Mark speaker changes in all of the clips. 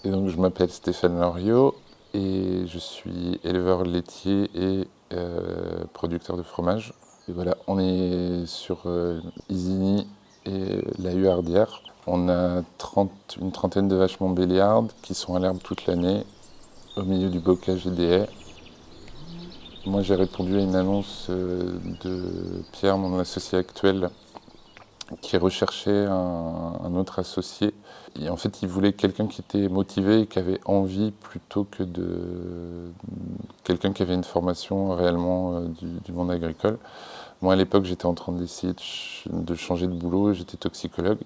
Speaker 1: Et donc je m'appelle Stéphane Loriot et je suis éleveur laitier et producteur de fromage. Et voilà, on est sur Isigny et la Huardière. On a une trentaine de vaches montbéliardes qui sont à l'herbe toute l'année, au milieu du bocage et des haies. Moi j'ai répondu à une annonce de Pierre, mon associé actuel, qui recherchait un autre associé. Et en fait, il voulait quelqu'un qui était motivé et qui avait envie plutôt que quelqu'un qui avait une formation réellement du monde agricole. Moi, à l'époque, j'étais en train d'essayer de changer de boulot, j'étais toxicologue.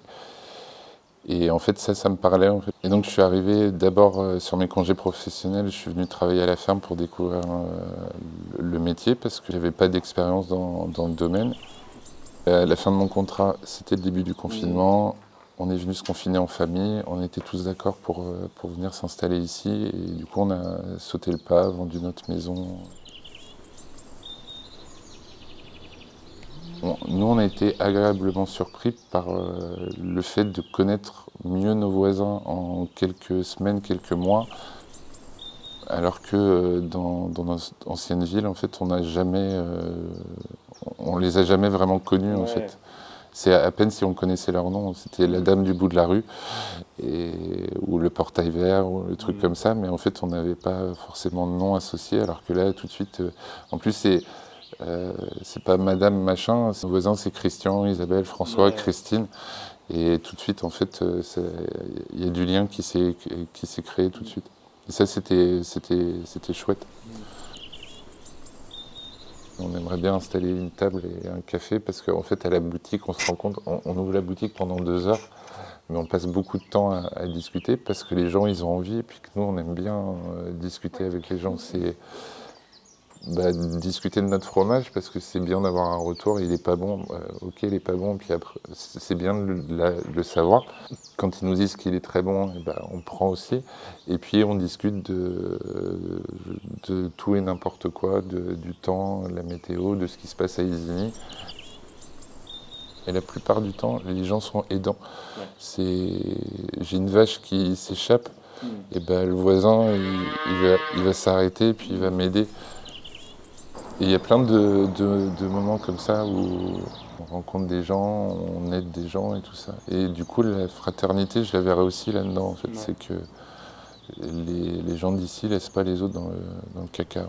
Speaker 1: Et en fait, ça me parlait. En fait. Et donc, je suis arrivé d'abord sur mes congés professionnels, je suis venu travailler à la ferme pour découvrir le métier parce que j'avais pas d'expérience dans le domaine. À la fin de mon contrat, c'était le début du confinement. On est venu se confiner en famille. On était tous d'accord pour venir s'installer ici. Et du coup, on a sauté le pas, vendu notre maison. Nous, on a été agréablement surpris par le fait de connaître mieux nos voisins en quelques semaines, quelques mois. Alors que dans notre ancienne ville, en fait, on les a jamais vraiment connus, en fait. C'est à peine si on connaissait leur nom. C'était la dame du bout de la rue, ou le portail vert, ou le truc comme ça. Mais en fait, on n'avait pas forcément de nom associé. Alors que là, tout de suite, en plus, c'est pas Madame machin. Nos voisins, c'est Christian, Isabelle, François, Christine. Et tout de suite, en fait, il y a du lien qui s'est créé tout de suite. Et ça, c'était chouette. On aimerait bien installer une table et un café parce qu'en fait, à la boutique, on se rend compte, on ouvre la boutique pendant 2 heures, mais on passe beaucoup de temps à discuter parce que les gens, ils ont envie et puis que nous, on aime bien discuter avec les gens. C'est discuter de notre fromage parce que c'est bien d'avoir un retour, il n'est pas bon, ok, il n'est pas bon, puis après, c'est bien de le savoir. Quand ils nous disent qu'il est très bon, on prend aussi. Et puis on discute de tout et n'importe quoi, du temps, de la météo, de ce qui se passe à Isigny. Et la plupart du temps, les gens sont aidants. J'ai une vache qui s'échappe, et le voisin, il va s'arrêter et puis il va m'aider. Et il y a plein de moments comme ça où on rencontre des gens, on aide des gens et tout ça. Et du coup, la fraternité, je la verrai aussi là-dedans, en fait. C'est que les gens d'ici laissent pas les autres dans le caca.